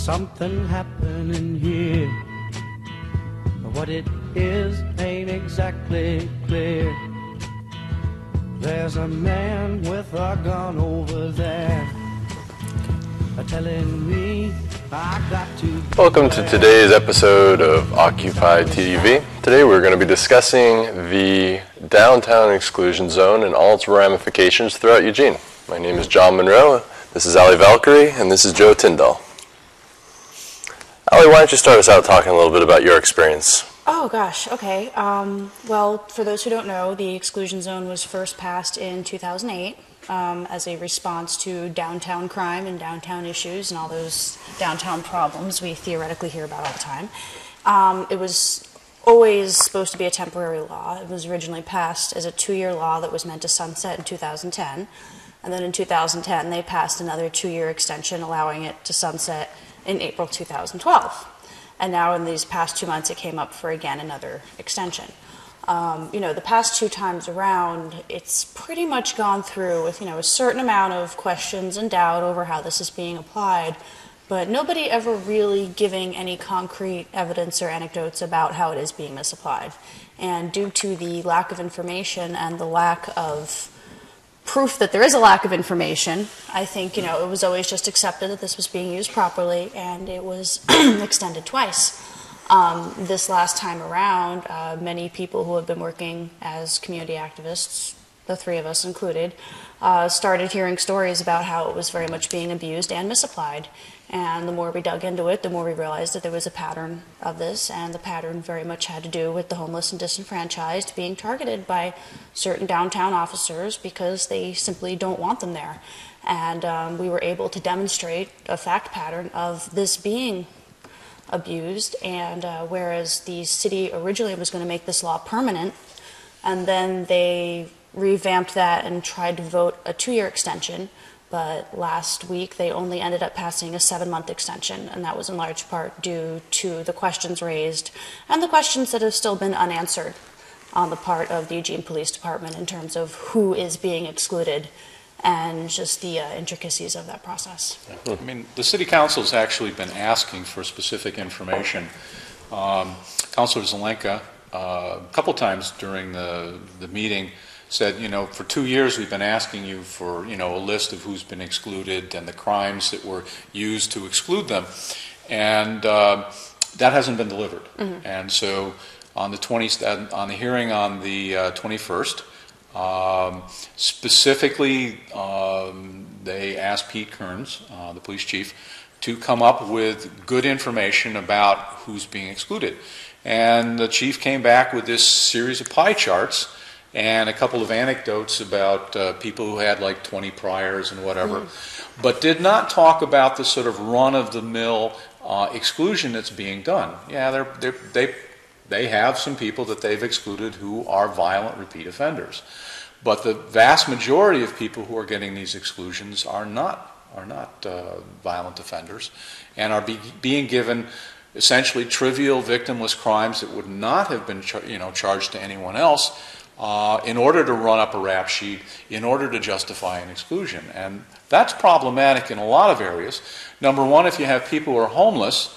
something happening here. What it is ain't exactly clear. There's a man with a gun over there telling me I got to... Welcome to today's episode of Occupy TV. Today we're going to be discussing the downtown exclusion zone and all its ramifications throughout Eugene. My name is John Monroe, this is Ali Valkyrie, and this is Joe Tyndall. Ali, why don't you start us out talking a little bit about your experience? Oh gosh, okay. Well, for those who don't know, the exclusion zone was first passed in 2008 as a response to downtown crime and downtown issues and all those downtown problems we theoretically hear about all the time. It was always supposed to be a temporary law. It was originally passed as a 2-year law that was meant to sunset in 2010. And then in 2010, they passed another 2-year extension allowing it to sunset in April 2012. And now in these past 2 months, it came up for, again, another extension. The past 2 times around, it's pretty much gone through with, a certain amount of questions and doubt over how this is being applied, but nobody ever really giving any concrete evidence or anecdotes about how it is being misapplied. And due to the lack of information and the lack of proof that there is a lack of information, I think, it was always just accepted that this was being used properly, and it was extended twice. This last time around, many people who have been working as community activists, the 3 of us included, started hearing stories about how it was very much being abused and misapplied. And the more we dug into it, the more we realized that there was a pattern of this, and the pattern very much had to do with the homeless and disenfranchised being targeted by certain downtown officers because they simply don't want them there. And we were able to demonstrate a fact pattern of this being abused, and whereas the city originally was going to make this law permanent, and then they revamped that and tried to vote a 2-year extension, but last week they only ended up passing a 7-month extension, and that was in large part due to the questions raised and the questions that have still been unanswered on the part of the Eugene Police Department in terms of who is being excluded and just the intricacies of that process. I mean, the City Council's actually been asking for specific information. Councilor Zelenka, a couple times during the meeting, said, for 2 years we've been asking you for, a list of who's been excluded and the crimes that were used to exclude them, and that hasn't been delivered. Mm-hmm. And so on the hearing on the 21st, specifically, they asked Pete Kearns, the police chief, to come up with good information about who's being excluded. And the chief came back with this series of pie charts and a couple of anecdotes about people who had like 20 priors and whatever, but did not talk about the sort of run-of-the-mill exclusion that's being done. Yeah, they have some people that they've excluded who are violent repeat offenders. But the vast majority of people who are getting these exclusions are not violent offenders and are being given essentially trivial victimless crimes that would not have been charged to anyone else in order to run up a rap sheet, in order to justify an exclusion. And that's problematic in a lot of areas. Number one, if you have people who are homeless,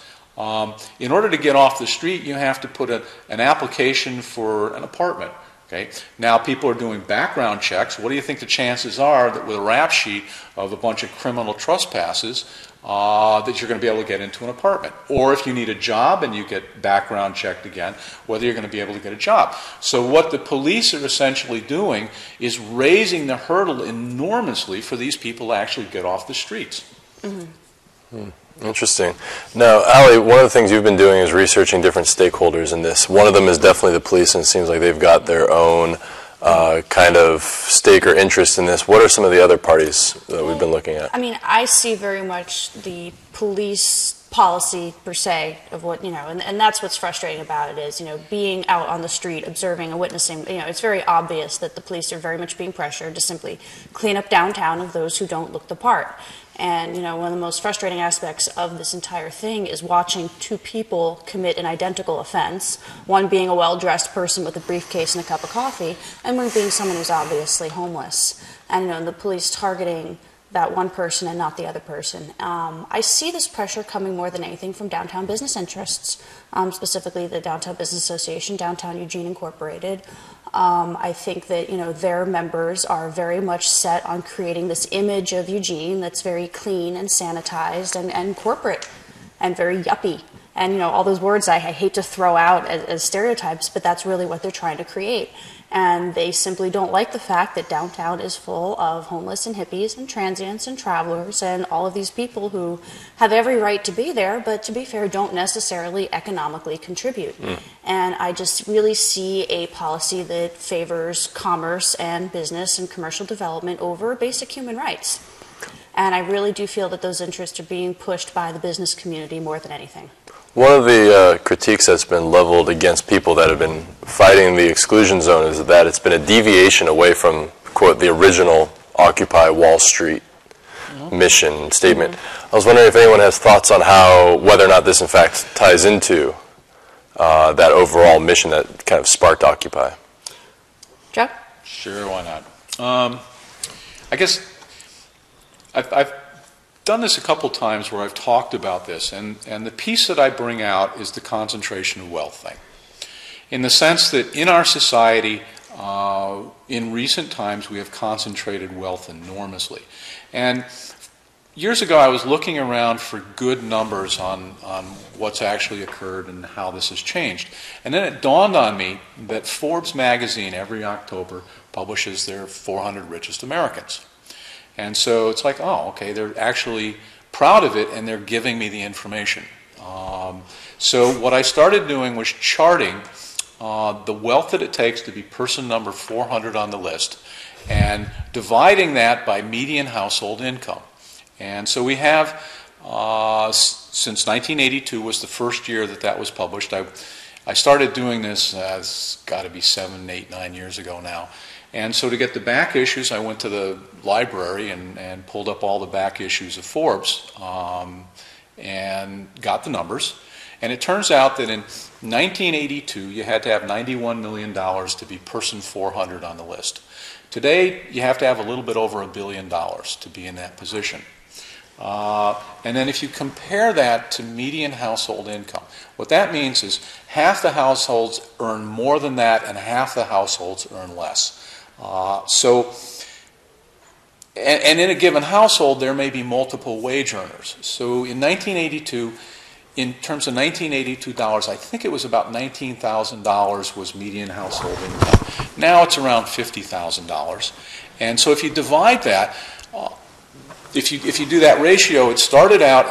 in order to get off the street, you have to put an application for an apartment. Okay. Now people are doing background checks. What do you think the chances are that with a rap sheet of a bunch of criminal trespasses that you're going to be able to get into an apartment? Or if you need a job and you get background checked again, whether you're going to be able to get a job. So what the police are essentially doing is raising the hurdle enormously for these people to actually get off the streets. Mm-hmm. Interesting. Now, Ali, one of the things you've been doing is researching different stakeholders in this. One of them is definitely the police, and it seems like they've got their own kind of stake or interest in this. What are some of the other parties that we've been looking at? I mean, I see very much the police policy per se of what, and that's what's frustrating about it is, being out on the street, observing and witnessing, it's very obvious that the police are very much being pressured to simply clean up downtown of those who don't look the part. And, one of the most frustrating aspects of this entire thing is watching 2 people commit an identical offense, one being a well-dressed person with a briefcase and a cup of coffee, and one being someone who's obviously homeless. And, the police targeting that one person and not the other person. I see this pressure coming more than anything from downtown business interests, specifically the Downtown Business Association, Downtown Eugene Incorporated. I think that, you know, their members are very much set on creating this image of Eugene that's very clean and sanitized and corporate and very yuppie. And, you know, all those words I hate to throw out as stereotypes, but that's really what they're trying to create. And they simply don't like the fact that downtown is full of homeless and hippies and transients and travelers and all of these people who have every right to be there, but to be fair, don't necessarily economically contribute. And I just really see a policy that favors commerce and business and commercial development over basic human rights. And I really do feel that those interests are being pushed by the business community more than anything. One of the critiques that's been leveled against people that have been fighting the exclusion zone is that it's been a deviation away from, quote, the original Occupy Wall Street mission and statement. I was wondering if anyone has thoughts on whether or not this in fact ties into that overall mission that kind of sparked Occupy. Joe? Sure, why not? I guess I've done this a couple times where I've talked about this, and the piece that I bring out is the concentration of wealth thing. In the sense that in our society, in recent times, we have concentrated wealth enormously. And years ago, I was looking around for good numbers on what's actually occurred and how this has changed. And then it dawned on me that Forbes magazine every October publishes their 400 richest Americans. And so it's like, oh, okay, they're actually proud of it and they're giving me the information. So what I started doing was charting the wealth that it takes to be person number 400 on the list and dividing that by median household income. And so we have, since 1982 was the first year that was published. I started doing this, it's got to be 7, 8, 9 years ago now. And so to get the back issues, I went to the library and pulled up all the back issues of Forbes and got the numbers. And it turns out that in 1982, you had to have $91 million to be person 400 on the list. Today, you have to have a little bit over $1 billion to be in that position. And then if you compare that to median household income, what that means is half the households earn more than that and half the households earn less. And in a given household, there may be multiple wage earners. So in 1982, in terms of 1982 dollars, I think it was about $19,000 was median household income. Now it's around $50,000. And so if you divide that, if you do that ratio, it started out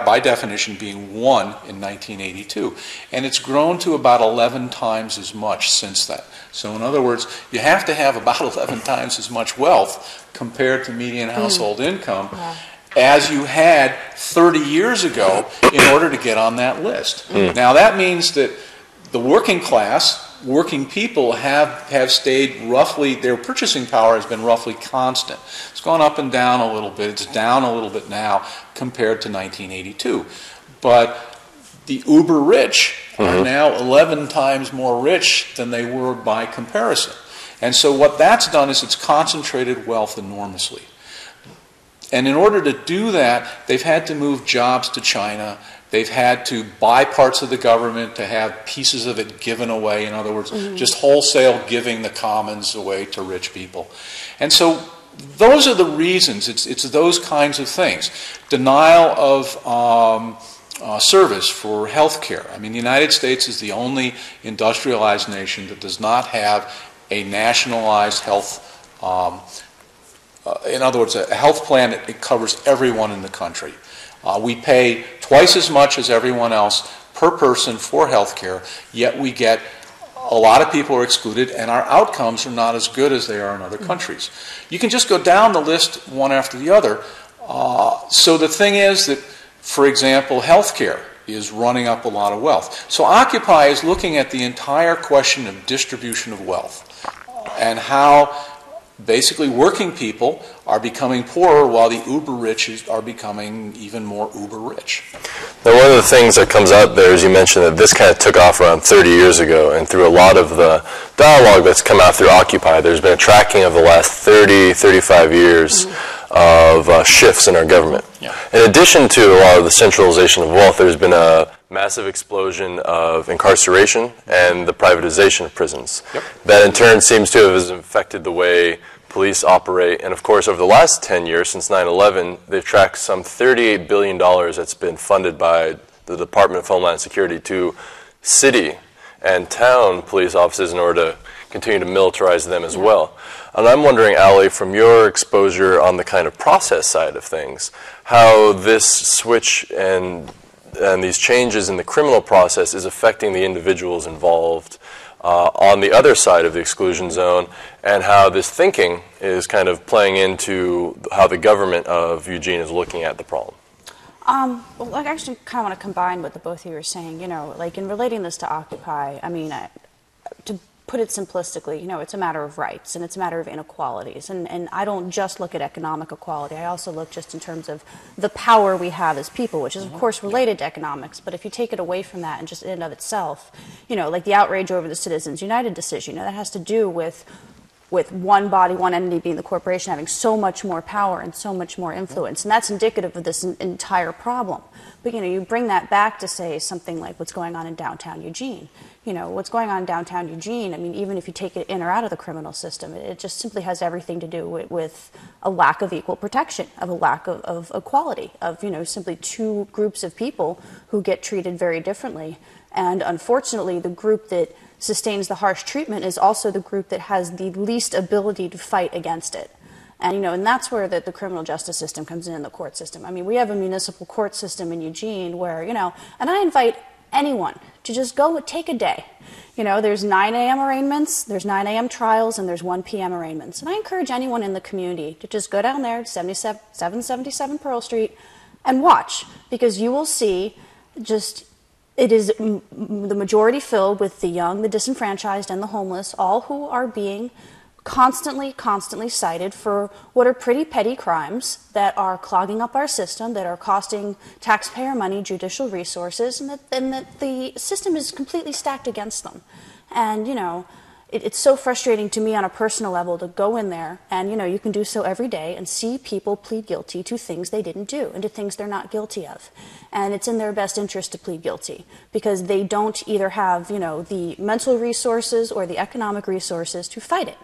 by definition being 1 in 1982, and it's grown to about 11 times as much since then. So in other words, you have to have about 11 times as much wealth compared to median household income as you had 30 years ago in order to get on that list. Now that means that the working class, working people have stayed roughly, their purchasing power has been roughly constant. It's gone up and down a little bit. It's down a little bit now compared to 1982. But the uber rich are now 11 times more rich than they were by comparison. And so what that's done is it's concentrated wealth enormously. And in order to do that, they've had to move jobs to China. They've had to buy parts of the government to have pieces of it given away. In other words, just wholesale giving the commons away to rich people. And so those are the reasons. It's those kinds of things. Denial of service for health care. I mean, the United States is the only industrialized nation that does not have a nationalized health in other words, a health plan that covers everyone in the country. We pay twice as much as everyone else per person for health care, yet we get a lot of people are excluded, and our outcomes are not as good as they are in other countries. You can just go down the list one after the other. So the thing is that, for example, health care is running up a lot of wealth. So Occupy is looking at the entire question of distribution of wealth and how basically working people are becoming poorer while the uber rich are becoming even more uber rich. Now, one of the things that comes out there is you mentioned that this kind of took off around 30 years ago, and through a lot of the dialogue that's come out through Occupy, there's been a tracking of the last 30, 35 years of shifts in our government. Yeah. In addition to a lot of the centralization of wealth, there's been a massive explosion of incarceration and the privatization of prisons. Yep. That in turn seems to have affected the way police operate. And of course, over the last 10 years, since 9/11, they've tracked some $38 billion that's been funded by the Department of Homeland Security to city and town police offices in order to continue to militarize them as well. And I'm wondering, Ali, from your exposure on the kind of process side of things, how this switch and these changes in the criminal process is affecting the individuals involved on the other side of the exclusion zone, and how this thinking is kind of playing into how the government of Eugene is looking at the problem. Well, I actually kind of want to combine what the both of you are saying. You know, like in relating this to Occupy, I mean, to put it simplistically, you know, it's a matter of rights and it's a matter of inequalities. And I don't just look at economic equality. I also look just in terms of the power we have as people, which is, of course, related to economics. But if you take it away from that and just in and of itself, you know, like the outrage over the Citizens United decision, you know, that has to do with one body, one entity being the corporation having so much more power and so much more influence. And that's indicative of this entire problem. But, you know, you bring that back to, say, something like what's going on in downtown Eugene. You know, what's going on in downtown Eugene, I mean, even if you take it in or out of the criminal system, it just simply has everything to do with a lack of equal protection, of a lack of equality, of, you know, simply two groups of people who get treated very differently. And unfortunately, the group that sustains the harsh treatment is also the group that has the least ability to fight against it. And, you know, and that's where the criminal justice system comes in the court system. I mean, we have a municipal court system in Eugene where, you know, and I invite anyone to just go take a day. You know, there's 9 a.m. arraignments, there's 9 a.m. trials, and there's 1 p.m. arraignments. And I encourage anyone in the community to just go down there to 777 Pearl Street and watch, because you will see just it is the majority filled with the young, the disenfranchised, and the homeless, all who are being constantly cited for what are pretty petty crimes that are clogging up our system, that are costing taxpayer money, judicial resources, and that the system is completely stacked against them. And, you know, it's so frustrating to me on a personal level to go in there, and, you know, you can do so every day, and see people plead guilty to things they didn't do and to things they're not guilty of. And it's in their best interest to plead guilty, because they don't either have, you know, the mental resources or the economic resources to fight it.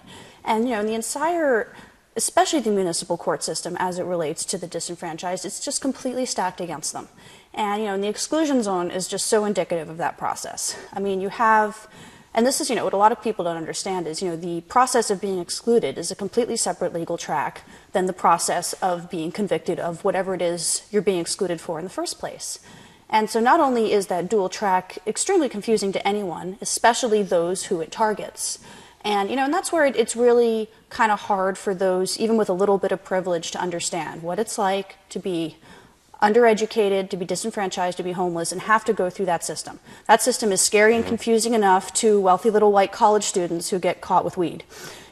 And, you know, in the entire, especially the municipal court system as it relates to the disenfranchised, it's just completely stacked against them. And, you know, and the exclusion zone is just so indicative of that process. I mean, you have, and this is, you know, what a lot of people don't understand is, you know, the process of being excluded is a completely separate legal track than the process of being convicted of whatever it is you're being excluded for in the first place. And so not only is that dual track extremely confusing to anyone, especially those who it targets, and, you know, and that's where it's really kind of hard for those, even with a little bit of privilege, to understand what it's like to be undereducated, to be disenfranchised, to be homeless, and have to go through that system. That system is scary and confusing enough to wealthy little white college students who get caught with weed.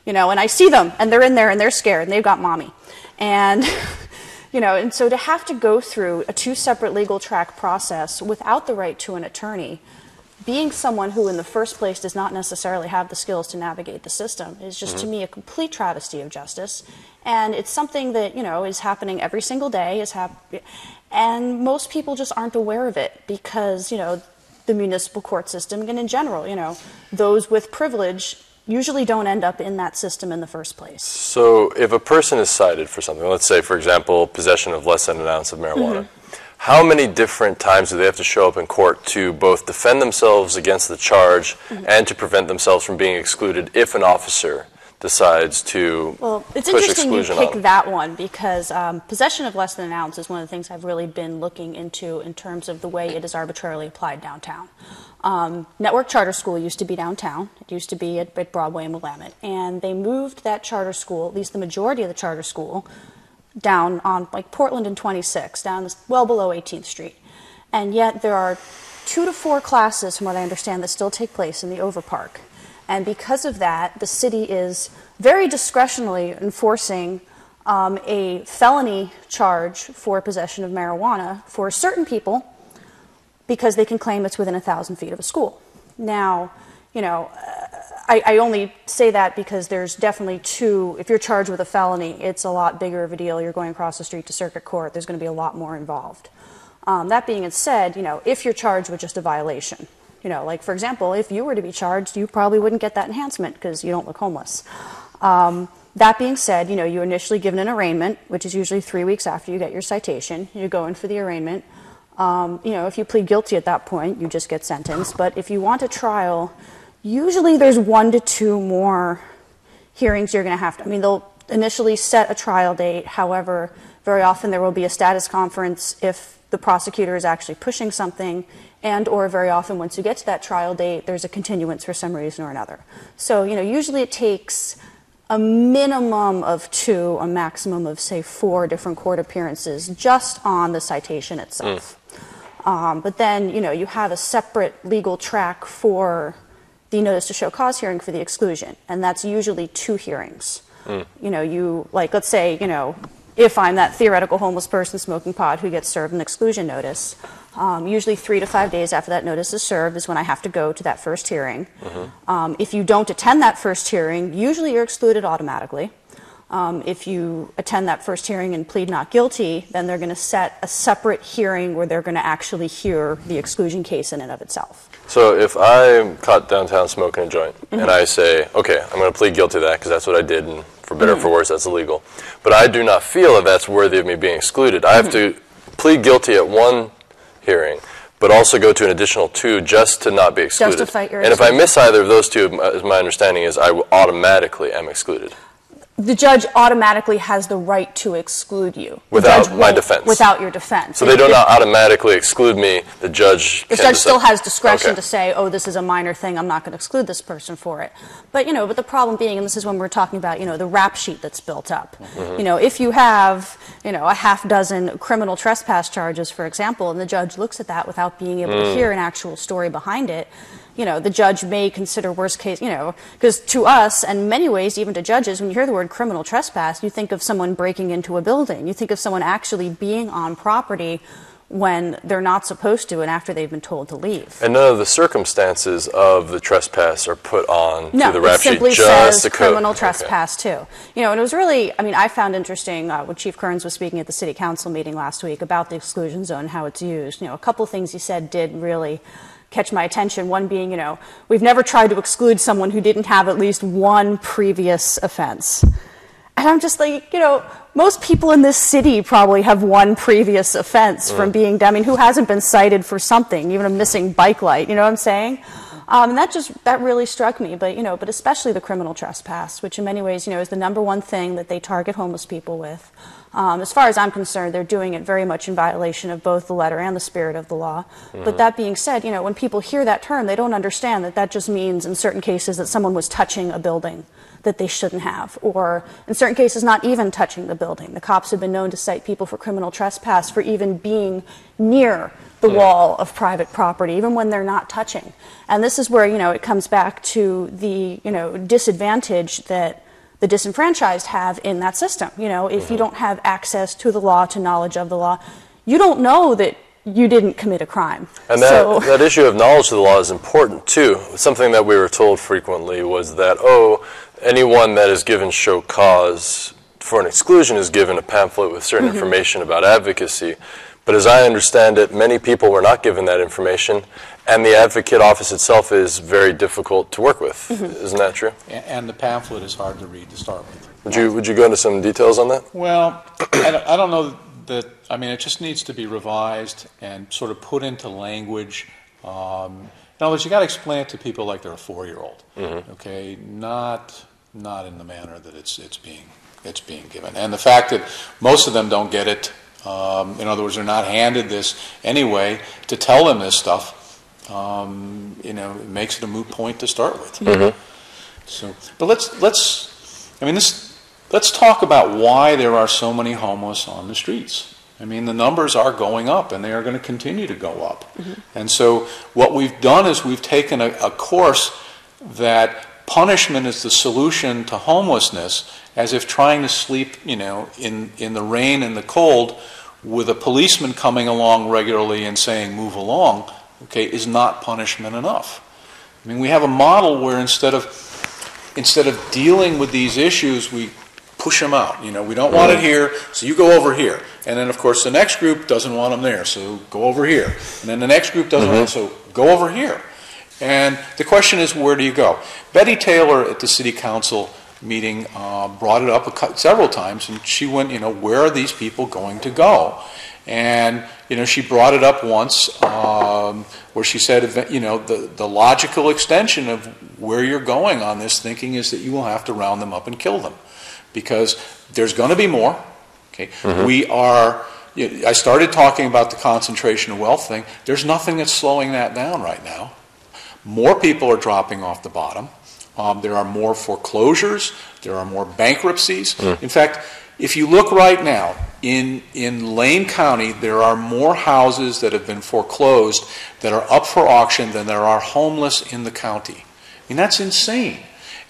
You know, and I see them, and they're in there, and they're scared, and they've got mommy. And, you know, and so to have to go through a 2 separate legal track process without the right to an attorney, being someone who in the first place does not necessarily have the skills to navigate the system, is just to me a complete travesty of justice. And it's something that, you know, is happening every single day, and most people just aren't aware of it, because, you know, the municipal court system, and in general, you know, those with privilege usually don't end up in that system in the first place. So if a person is cited for something, let's say, for example, possession of less than an ounce of marijuana, how many different times do they have to show up in court to both defend themselves against the charge and to prevent themselves from being excluded if an officer decides to it's push interesting you exclusion on pick them? that one, because possession of less than an ounce is one of the things I've really been looking into in terms of the way it is arbitrarily applied downtown. Network Charter School used to be downtown. It used to be at Broadway and Willamette. And they moved that charter school, at least the majority of the charter school, down on like Portland and 26, down well below 18th Street. And yet there are 2 to 4 classes, from what I understand, that still take place in the Overpark. And because of that, the city is very discretionally enforcing a felony charge for possession of marijuana for certain people because they can claim it's within 1,000 feet of a school. Now, you know, I only say that because there's definitely if you're charged with a felony, it's a lot bigger of a deal. You're going across the street to circuit court. There's going to be a lot more involved. That being said, you know, if you're charged with just a violation, you know, like for example, if you were to be charged, you probably wouldn't get that enhancement because you don't look homeless. That being said, you know, you initially given an arraignment, which is usually 3 weeks after you get your citation. You go in for the arraignment. You know, if you plead guilty at that point, you just get sentenced. But if you want a trial, usually there's 1 to 2 more hearings you're going to have to. I mean, they'll initially set a trial date. However, very often there will be a status conference if the prosecutor is actually pushing something, and or very often once you get to that trial date, there's a continuance for some reason or another. So, you know, usually it takes a minimum of 2, a maximum of, say, 4 different court appearances just on the citation itself. But then, you know, you have a separate legal track for the notice to show cause hearing for the exclusion, and that's usually 2 hearings. You know, let's say, you know, if I'm that theoretical homeless person smoking pot who gets served an exclusion notice, usually 3 to 5 days after that notice is served is when I have to go to that first hearing. If you don't attend that first hearing, usually you're excluded automatically. If you attend that first hearing and plead not guilty, then they're going to set a separate hearing where they're going to actually hear the exclusion case in and of itself. So if I'm caught downtown smoking a joint and I say, okay, I'm going to plead guilty to that because that's what I did, and for better or for worse, that's illegal, but I do not feel that that's worthy of me being excluded, I have to plead guilty at 1 hearing, but also go to an additional 2 just to not be excluded. Just to fight your and if I miss either of those 2, as my understanding is, I automatically am excluded. The judge automatically has the right to exclude you. Without my defense. Without your defense. So they do not automatically exclude me. The judge still has discretion to say, oh, this is a minor thing, I'm not going to exclude this person for it. But, you know, but the problem being, and this is when we're talking about, you know, the rap sheet that's built up. You know, if you have, you know, a half dozen criminal trespass charges, for example, and the judge looks at that without being able to hear an actual story behind it, you know, the judge may consider worst case, you know, because to us, and in many ways, even to judges, when you hear the word criminal trespass, you think of someone breaking into a building. You think of someone actually being on property when they're not supposed to and after they've been told to leave. And none of the circumstances of the trespass are put on to the rap sheet, simply just says the code. Criminal trespass too. You know, and it was really, I mean, I found interesting when Chief Kearns was speaking at the City Council meeting last week about the exclusion zone, how it's used. You know, a couple things he said did really catch my attention. One being, you know, we've never tried to exclude someone who didn't have at least 1 previous offense. And I'm just like, you know, most people in this city probably have 1 previous offense from being, I mean, who hasn't been cited for something, even a missing bike light, you know what I'm saying? And that really struck me, but, you know, but especially the criminal trespass, which in many ways, you know, is the #1 thing that they target homeless people with. As far as I'm concerned, they're doing it very much in violation of both the letter and the spirit of the law. But that being said, you know, when people hear that term, they don't understand that that just means in certain cases that someone was touching a building that they shouldn't have, or in certain cases not even touching the building. The cops have been known to cite people for criminal trespass for even being near the wall of private property, even when they're not touching. And this is where, you know, it comes back to the, you know, disadvantage that the disenfranchised have in that system. You know, if you don't have access to the law, to knowledge of the law, you don't know that you didn't commit a crime. And that issue of knowledge of the law is important too. Something that we were told frequently was that, oh, anyone that is given show cause for an exclusion is given a pamphlet with certain information about advocacy. But as I understand it, many people were not given that information, and the advocate office itself is very difficult to work with. Isn't that true? And the pamphlet is hard to read to start with. Would you go into some details on that? Well, I don't know that, I mean, it just needs to be revised and sort of put into language. In other words, you got to explain it to people like they're a 4-year-old, okay? Not in the manner that it's being given. And the fact that most of them don't get it, in other words, they're not handed this anyway, to tell them this stuff, you know, it makes it a moot point to start with. So, but let's talk about why there are so many homeless on the streets. I mean, the numbers are going up, and they are going to continue to go up. And so what we've done is we've taken a course that punishment is the solution to homelessness, as if trying to sleep, in the rain and the cold with a policeman coming along regularly and saying, move along, okay, is not punishment enough. I mean, we have a model where instead of dealing with these issues, we push them out. We don't want it here, so you go over here. And then, of course, the next group doesn't want them there, so go over here. And then the next group doesn't want them, so go over here. And the question is, where do you go? Betty Taylor at the City Council meeting brought it up several times, and she went, where are these people going to go? And, she brought it up once where she said, the logical extension of where you're going on this thinking is that you will have to round them up and kill them. Because there's going to be more. Okay, I started talking about the concentration of wealth thing. There's nothing that's slowing that down right now. More people are dropping off the bottom. There are more foreclosures. There are more bankruptcies. In fact, if you look right now, in Lane County, there are more houses that have been foreclosed that are up for auction than there are homeless in the county. I mean, that's insane.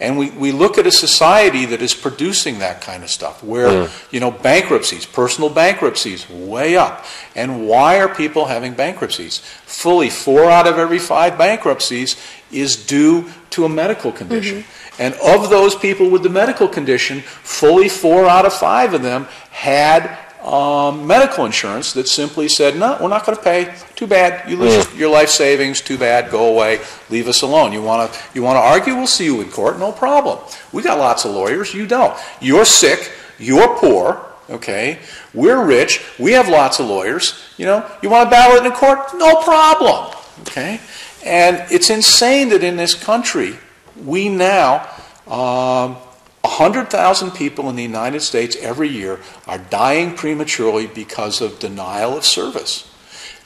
And we look at a society that is producing that kind of stuff, where, bankruptcies, personal bankruptcies, way up. And why are people having bankruptcies? Fully 4 out of every 5 bankruptcies is due to a medical condition. And of those people with the medical condition, fully 4 out of 5 of them had medical insurance that simply said, no, we're not going to pay. Too bad. You lose your life savings. Too bad. Go away. Leave us alone. You want to argue? We'll see you in court. No problem. We got lots of lawyers. You don't. You're sick. You're poor. Okay. We're rich. We have lots of lawyers. You want to battle it in court? No problem. Okay. And it's insane that in this country, we now 100,000 people in the United States every year are dying prematurely because of denial of service.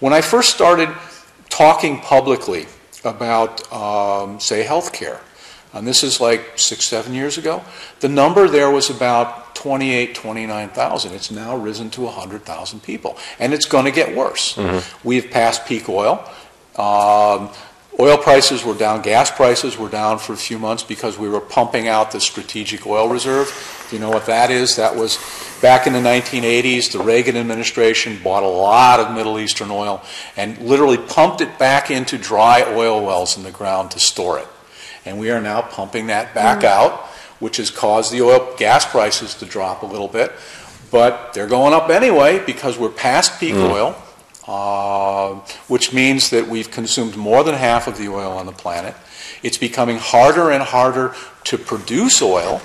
When I first started talking publicly about, say, health care, and this is like 6-7 years ago, the number there was about 29,000. It's now risen to 100,000 people, and it's going to get worse. We've passed peak oil. Oil prices were down, gas prices were down for a few months because we were pumping out the strategic oil reserve. Do you know what that is? That was back in the 1980s. The Reagan administration bought a lot of Middle Eastern oil and literally pumped it back into dry oil wells in the ground to store it. And we are now pumping that back out, which has caused the gas prices to drop a little bit. But they're going up anyway because we're past peak oil. Which means that we've consumed more than half of the oil on the planet. It's becoming harder and harder to produce oil.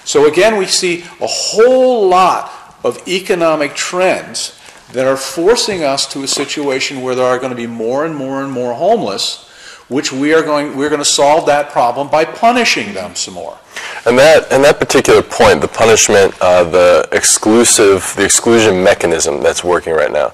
So again, we see a whole lot of economic trends that are forcing us to a situation where there are going to be more and more and more homeless, which we're going to solve that problem by punishing them some more. And that particular point, the punishment, the exclusion mechanism that's working right now,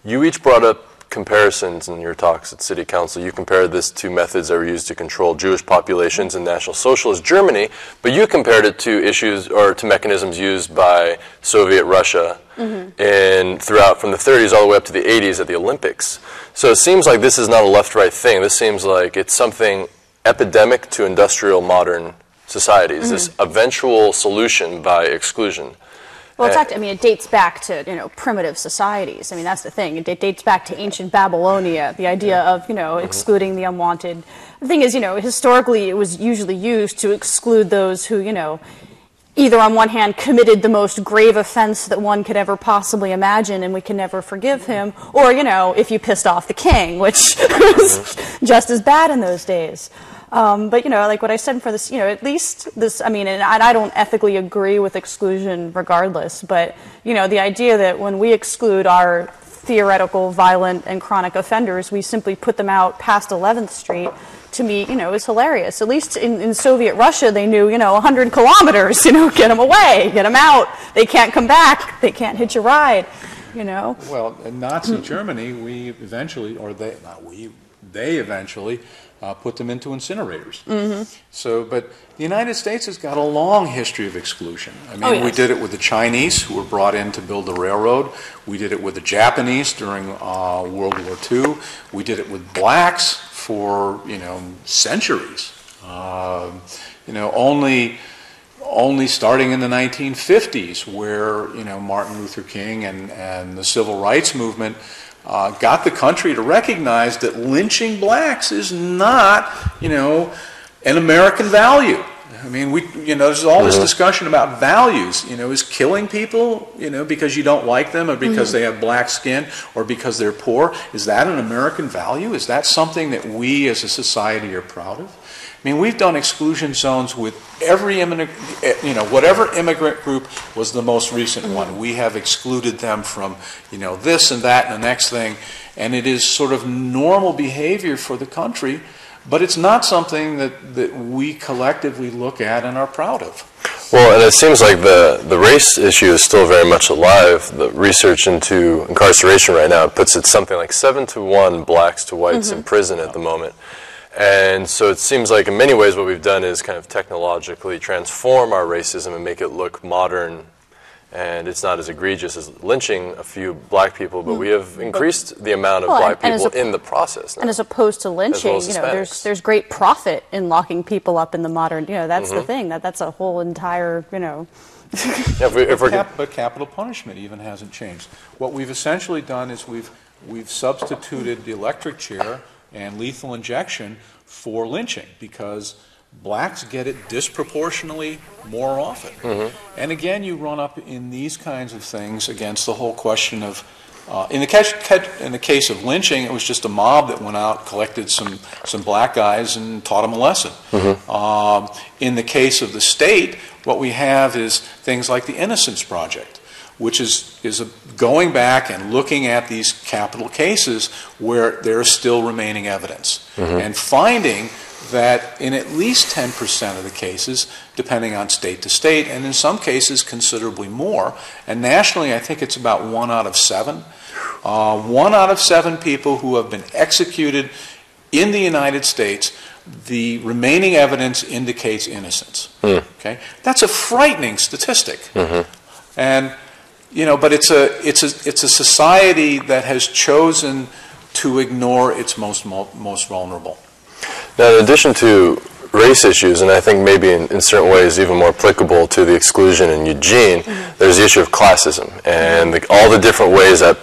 you each brought up comparisons in your talks at City Council. You compared this to methods that were used to control Jewish populations in National Socialist Germany, but you compared it to to mechanisms used by Soviet Russia throughout from the 30s all the way up to the 80s at the Olympics. So it seems like this is not a left-right thing. This seems like it's something epidemic to industrial modern societies, this eventual solution by exclusion. Well, it dates back to, primitive societies. I mean, that's the thing. It dates back to ancient Babylonia, the idea of, excluding the unwanted. The thing is, historically it was usually used to exclude those who, either on one hand committed the most grave offense that one could ever possibly imagine and we can never forgive him, or, if you pissed off the king, which was just as bad in those days. But, like what I said for this, at least this, and I don't ethically agree with exclusion regardless, but, the idea that when we exclude our theoretical violent and chronic offenders, we simply put them out past 11th Street, to me, is hilarious. At least in Soviet Russia, they knew, 100 kilometers, get them away, get them out. They can't come back. They can't hitch a ride, Well, in Nazi Germany, they eventually put them into incinerators. But the United States has got a long history of exclusion. We did it with the Chinese, who were brought in to build the railroad. We did it with the Japanese during World War II. We did it with blacks for, centuries. Only starting in the 1950s, where Martin Luther King and the civil rights movement got the country to recognize that lynching blacks is not an American value. I mean, there's all this discussion about values. Is killing people, because you don't like them, or because they have black skin, or because they're poor, is that an American value? Is that something that we as a society are proud of? I mean, we've done exclusion zones with every immigrant, whatever immigrant group was the most recent one. We have excluded them from, this and that and the next thing, and it is sort of normal behavior for the country. But it's not something that we collectively look at and are proud of. Well, and it seems like the race issue is still very much alive. The research into incarceration right now puts it something like 7-to-1 blacks to whites in prison at the moment. And so it seems like in many ways what we've done is kind of technologically transform our racism and make it look modern. And it's not as egregious as lynching a few black people, but we have increased the amount of black people in the process now. And as opposed to lynching, there's great profit in locking people up in the modern, that's the thing, that's a whole entire, But capital punishment even hasn't changed. What we've essentially done is we've substituted the electric chair and lethal injection for lynching, because blacks get it disproportionately more often. And again, you run up in these kinds of things against the whole question of, in the case of lynching, it was just a mob that went out, collected some black guys and taught them a lesson. In the case of the state, what we have is things like the Innocence Project, which is going back and looking at these capital cases where there is still remaining evidence and finding that in at least 10% of the cases, depending on state to state, and in some cases considerably more, and nationally I think it's about 1 out of 7. 1 out of 7 people who have been executed in the United States, the remaining evidence indicates innocence. Okay, that's a frightening statistic, and but it's a society that has chosen to ignore its most vulnerable. Now, in addition to race issues, and I think maybe in certain ways even more applicable to the exclusion in Eugene, there's the issue of classism and all the different ways that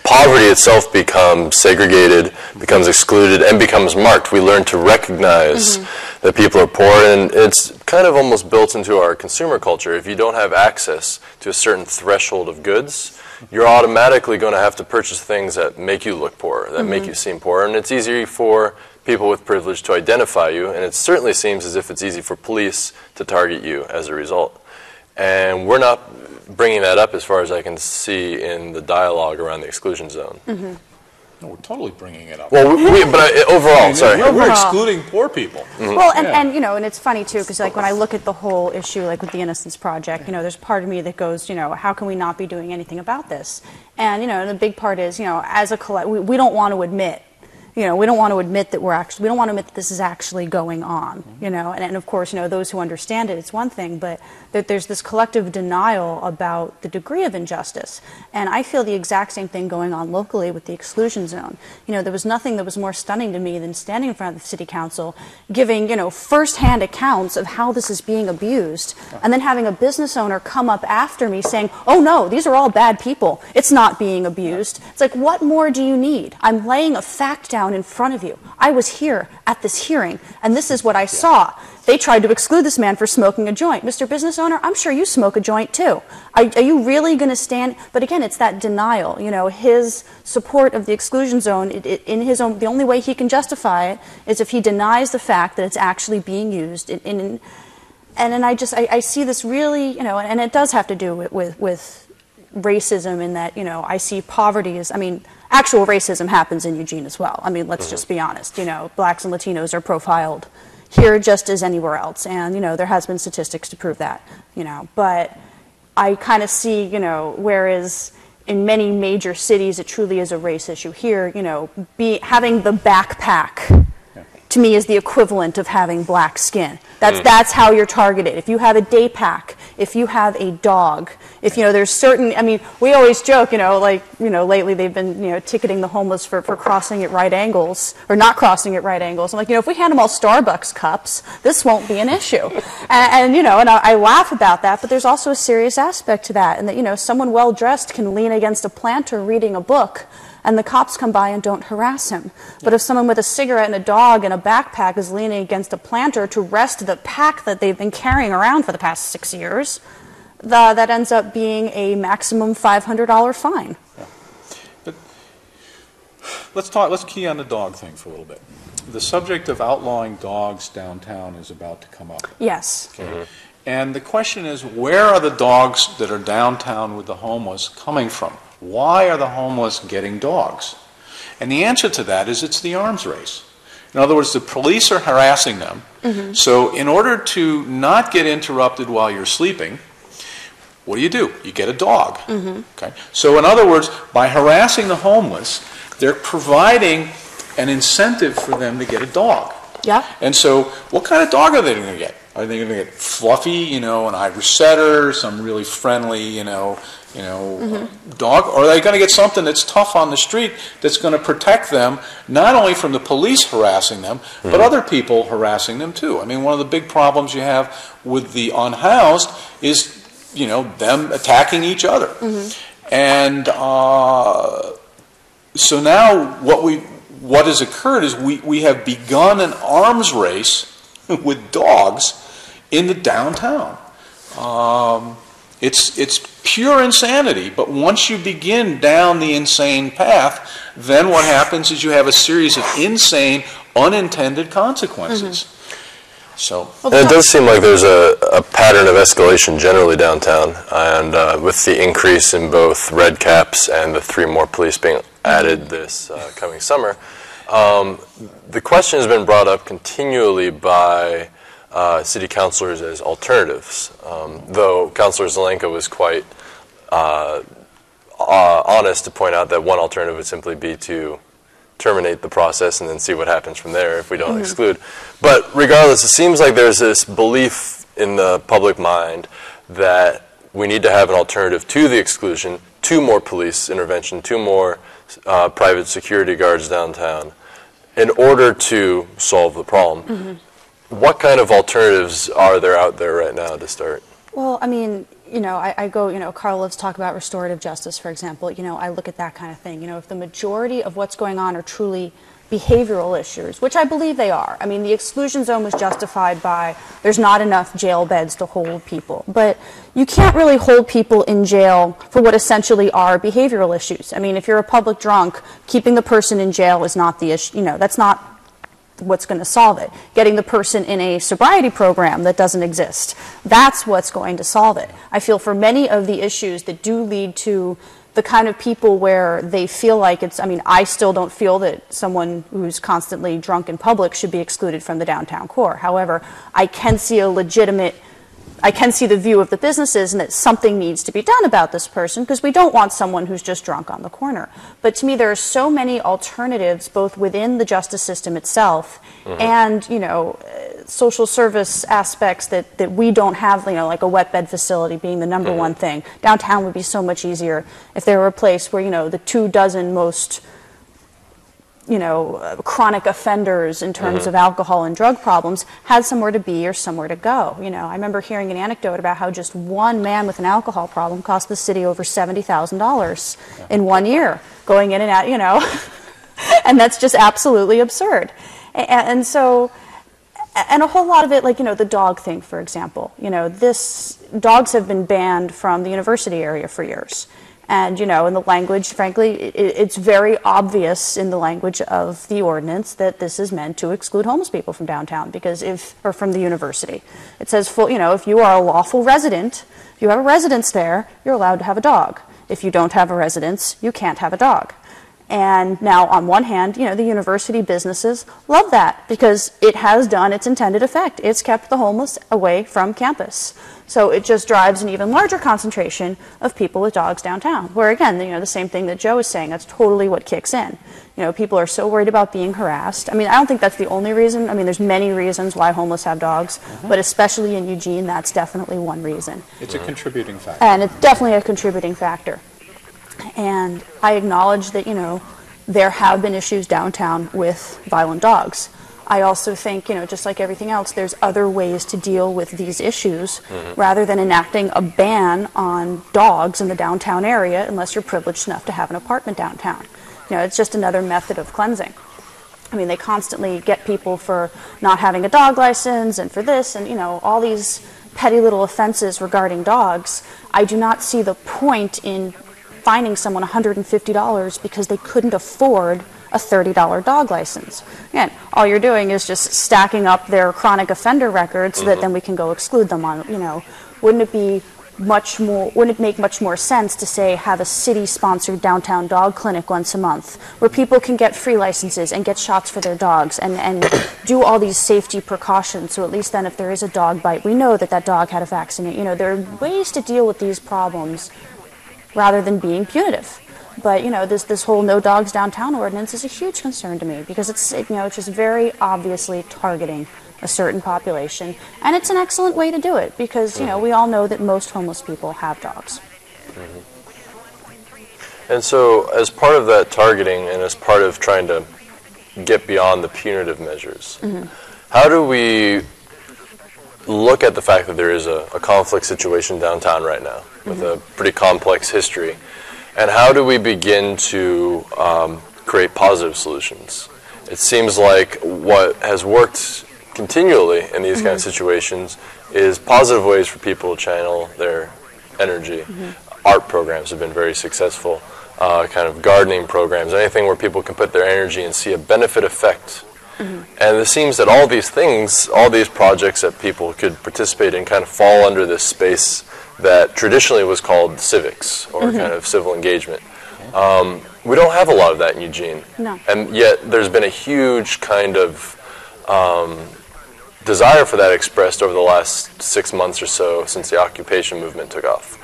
poverty itself becomes segregated, becomes excluded, and becomes marked. We learn to recognize that people are poor, and it's kind of almost built into our consumer culture. If you don't have access to a certain threshold of goods, you're automatically going to have to purchase things that make you look poor, that make you seem poor, and it's easier for people with privilege to identify you, and it certainly seems as if it's easy for police to target you as a result. And we're not bringing that up as far as I can see in the dialogue around the exclusion zone. No, we're totally bringing it up. Well, overall, sorry. We're excluding poor people. Well, and it's funny too, because like when I look at the whole issue, like with the Innocence Project, there's part of me that goes, how can we not be doing anything about this? And the big part is, as a we don't want to admit. We don't want to admit that we don't want to admit that this is actually going on, and of course, those who understand it, it's one thing, but that there's this collective denial about the degree of injustice. And I feel the exact same thing going on locally with the exclusion zone. There was nothing that was more stunning to me than standing in front of the city council, giving, firsthand accounts of how this is being abused, and then having a business owner come up after me saying, oh no, these are all bad people. It's not being abused. It's like, what more do you need? I'm laying a fact down in front of you. I was here at this hearing, and this is what I saw. They tried to exclude this man for smoking a joint. Mr. Business Owner, I'm sure you smoke a joint too. Are you really going to stand? But again, it's that denial. His support of the exclusion zone, in his own, the only way he can justify it is if he denies the fact that it's actually being used. And I see this really, and it does have to do with racism in that, I see poverty as, actual racism happens in Eugene as well. Let's just be honest. Blacks and Latinos are profiled here just as anywhere else, and there has been statistics to prove that. But I kind of see, whereas in many major cities it truly is a race issue. Here, having the backpack to me is the equivalent of having black skin. That's how you're targeted. If you have a day pack if you have a dog, if, there's certain, I mean, we always joke, lately they've been, ticketing the homeless for crossing at right angles, or not crossing at right angles. I'm like, if we hand them all Starbucks cups, this won't be an issue. And I laugh about that, but there's also a serious aspect to that, and that, someone well-dressed can lean against a planter reading a book, and the cops come by and don't harass him. But if someone with a cigarette and a dog and a backpack is leaning against a planter to rest the pack that they've been carrying around for the past 6 years, that ends up being a maximum $500 fine. Yeah. But let's key on the dog thing for a little bit. The subject of outlawing dogs downtown is about to come up. Yes. Okay. Mm-hmm. And the question is, where are the dogs that are downtown with the homeless coming from? Why are the homeless getting dogs? And the answer to that is it's the arms race. In other words, the police are harassing them. Mm-hmm. So in order to not get interrupted while you're sleeping, what do? You get a dog. Mm-hmm. Okay. So in other words, by harassing the homeless, they're providing an incentive for them to get a dog. Yeah. And so what kind of dog are they going to get? Are they going to get Fluffy, an Irish setter, some really friendly, mm-hmm. dog? Or are they going to get something that's tough on the street that's going to protect them, not only from the police harassing them, mm-hmm. but other people harassing them too? I mean, one of the big problems you have with the unhoused is, them attacking each other. Mm-hmm. And so now what has occurred is we have begun an arms race with dogs in the downtown. It's pure insanity, but once you begin down the insane path, then what happens is you have a series of insane, unintended consequences. Mm-hmm. So, and it does seem like there's a pattern of escalation generally downtown, and with the increase in both red caps and the 3 more police being added this coming summer, the question has been brought up continually by city councilors as alternatives, though Councilor Zelenka was quite honest to point out that one alternative would simply be to terminate the process and then see what happens from there if we don't mm-hmm. exclude. But regardless, it seems like there's this belief in the public mind that we need to have an alternative to the exclusion, 2 more police intervention, 2 more private security guards downtown, in order to solve the problem. Mm-hmm. What kind of alternatives are there out there right now to start? Well, I mean, I go, Carl loves to talk about restorative justice, for example. I look at that kind of thing. If the majority of what's going on are truly behavioral issues, which I believe they are. I mean, the exclusion zone was justified by there's not enough jail beds to hold people. But you can't really hold people in jail for what essentially are behavioral issues. I mean, if you're a public drunk, keeping the person in jail is not the issue. That's not what's going to solve it. Getting the person in a sobriety program that doesn't exist, that's what's going to solve it. I feel for many of the issues that do lead to the kind of people where they feel like I still don't feel that someone who's constantly drunk in public should be excluded from the downtown core. However, I can see the view of the businesses and that something needs to be done about this person because we don't want someone who's just drunk on the corner. But to me, there are so many alternatives both within the justice system itself mm-hmm. and, social service aspects that we don't have, like a wet bed facility being the number mm-hmm. one thing. Downtown would be so much easier if there were a place where, the 24 most chronic offenders in terms mm-hmm. of alcohol and drug problems had somewhere to be or somewhere to go. I remember hearing an anecdote about how just one man with an alcohol problem cost the city over $70,000 in 1 year, going in and out, and that's just absolutely absurd. And so, and a whole lot of it, like, the dog thing, for example, dogs have been banned from the university area for years. And, in the language, frankly, it's very obvious in the language of the ordinance that this is meant to exclude homeless people from downtown or from the university. It says, if you are a lawful resident, if you have a residence there, you're allowed to have a dog. If you don't have a residence, you can't have a dog. And now, on one hand, the university businesses love that because it has done its intended effect. It's kept the homeless away from campus. So it just drives an even larger concentration of people with dogs downtown, where, again, the same thing that Joe is saying, that's totally what kicks in. People are so worried about being harassed. I mean, I don't think that's the only reason. I mean, there's many reasons why homeless have dogs, but especially in Eugene, that's definitely one reason. It's a contributing factor. And it's definitely a contributing factor. And I acknowledge that, there have been issues downtown with violent dogs. I also think, just like everything else, there's other ways to deal with these issues rather than enacting a ban on dogs in the downtown area unless you're privileged enough to have an apartment downtown. It's just another method of cleansing. I mean, they constantly get people for not having a dog license and for this and, all these petty little offenses regarding dogs. I do not see the point in fining someone $150 because they couldn't afford a $30 dog license. Again, all you're doing is just stacking up their chronic offender records so that then we can go exclude them on, wouldn't it make much more sense to say have a city-sponsored downtown dog clinic once a month where people can get free licenses and get shots for their dogs and do all these safety precautions, so at least then if there is a dog bite, we know that dog had a vaccine. There are ways to deal with these problems rather than being punitive. But, this whole no dogs downtown ordinance is a huge concern to me because it's just very obviously targeting a certain population. And it's an excellent way to do it because, we all know that most homeless people have dogs. And so as part of that targeting and as part of trying to get beyond the punitive measures, how do we look at the fact that there is a conflict situation downtown right now with a pretty complex history, and how do we begin to create positive solutions? It seems like what has worked continually in these kind of situations is positive ways for people to channel their energy. Art programs have been very successful, kind of gardening programs, anything where people can put their energy and see a benefit effect. And it seems that all these things, all these projects that people could participate in kind of fall under this space that traditionally was called civics or kind of civil engagement. We don't have a lot of that in Eugene. No. And yet there's been a huge kind of desire for that expressed over the last 6 months or so since the occupation movement took off.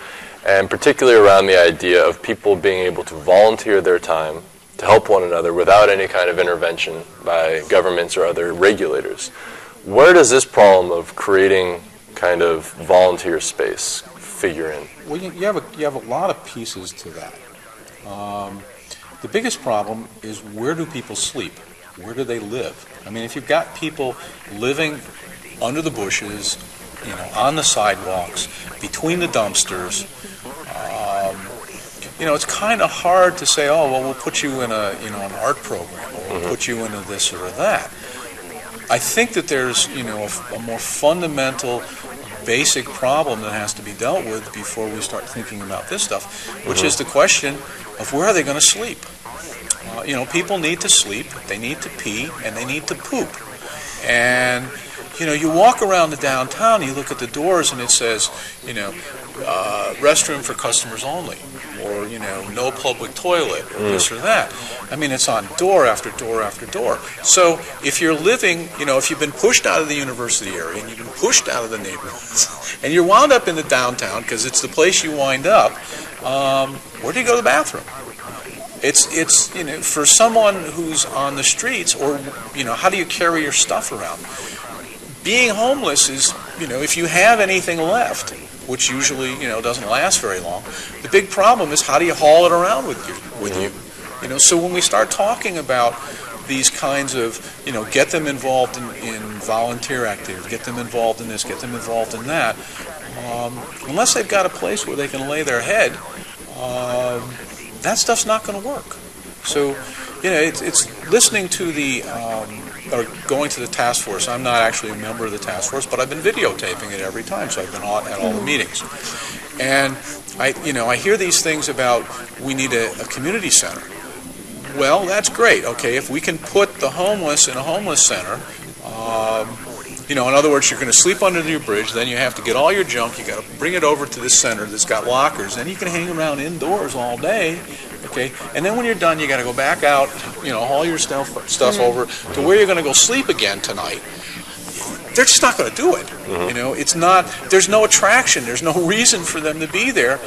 And particularly around the idea of people being able to volunteer their time to help one another without any kind of intervention by governments or other regulators. Where does this problem of creating kind of volunteer space figure in? Well, you have a lot of pieces to that. The biggest problem is where do people sleep? Where do they live? I mean, if you've got people living under the bushes, on the sidewalks, between the dumpsters, it's kind of hard to say, oh, well, we'll put you in an art program, or we'll put you into this or that. I think that there's, a more fundamental, basic problem that has to be dealt with before we start thinking about this stuff, which is the question of where are they going to sleep? People need to sleep, they need to pee, and they need to poop. And, you walk around the downtown, you look at the doors, and it says, restroom for customers only, or, no public toilet, or this or that. I mean, it's on door after door after door. So if you're living, if you've been pushed out of the university area, and you've been pushed out of the neighborhoods, and you're wound up in the downtown because it's the place you wind up, where do you go to the bathroom? It's for someone who's on the streets, or, how do you carry your stuff around? Being homeless is, if you have anything left, which usually, doesn't last very long, the big problem is how do you haul it around with you? So when we start talking about these kinds of, get them involved in volunteer activity, get them involved in this, get them involved in that, unless they've got a place where they can lay their head, that stuff's not going to work. So, it's listening to or going to the task force. I'm not actually a member of the task force, but I've been videotaping it every time, so I've been at all the meetings. And I hear these things about we need a community center. Well, that's great. Okay, if we can put the homeless in a homeless center, in other words, you're going to sleep under your bridge, then you have to get all your junk, you got to bring it over to this center that's got lockers, then you can hang around indoors all day. Okay, and then when you're done, you got to go back out, haul your stuff over to where you're going to go sleep again tonight. They're just not going to do it. It's not. There's no attraction. There's no reason for them to be there.